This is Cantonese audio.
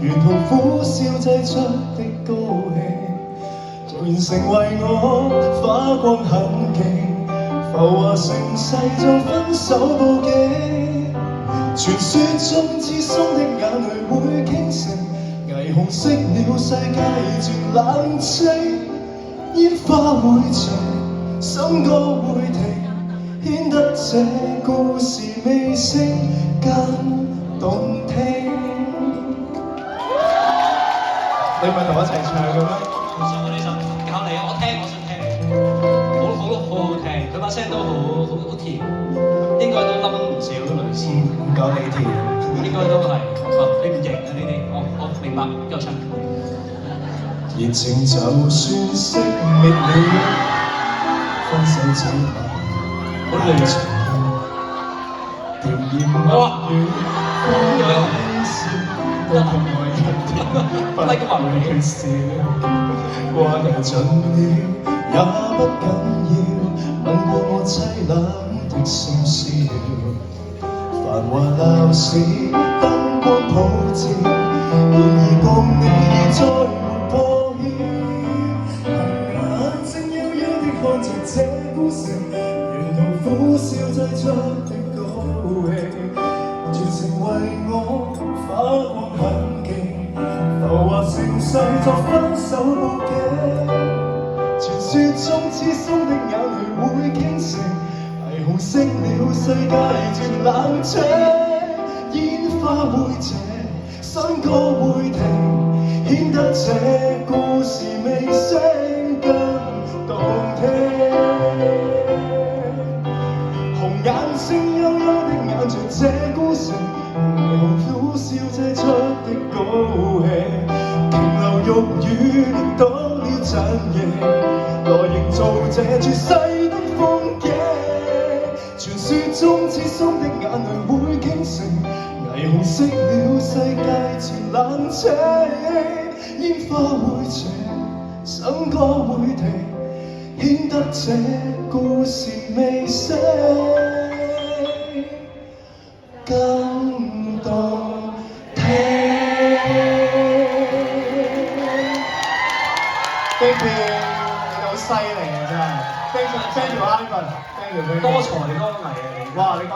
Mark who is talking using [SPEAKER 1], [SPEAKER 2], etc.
[SPEAKER 1] 沿途苦笑製出的高興，逐然成為我花光痕跡，浮華盛世像分手報記。傳說中知鬆的眼淚會傾城，霓虹熄了世界漸冷清，煙花會盡，笙歌會停，顯得這故事尾聲更動聽。你唔係同我一齊唱嘅咩？
[SPEAKER 2] 唔信我呢首教你，我聽我想聽，好聽，佢把聲都好甜，應該都冧唔少女士。
[SPEAKER 1] 唔講你甜，
[SPEAKER 2] 應該都係，你唔型啊呢啲，我明白，又唱。
[SPEAKER 1] 熱情就算熄滅了，分手這晚好離奇，甜言蜜語風裏笑，都同愛一天不會缺少。話題盡了也不緊要，吻過我凄冷的心事，繁華鬧市燈光普照，然而共你再沒破曉。紅眼睛幽幽地看着這孤城，沿途苦笑製出的高興，全成為我花光痕跡，浮華盛世作分手報記。傳說中知鬆的眼淚會傾城，霓虹熄了世界漸冷清，煙花會謝，笙歌會停，顯得這故事尾聲更動聽。紅眼睛幽幽的眼着這孤城，霓虹苦笑製出的高興，停留玉宇多了陣營，來營造這絕世的風景。傳說中知鬆的眼淚會傾城，霓虹熄了世界漸冷清，煙花會謝，笙歌會停，顯得這故事尾聲更動聽。Thank you，你好犀利啊真係。Thank you，Ivan，Thank you，
[SPEAKER 2] 多才多藝啊你。
[SPEAKER 1] 哇，你講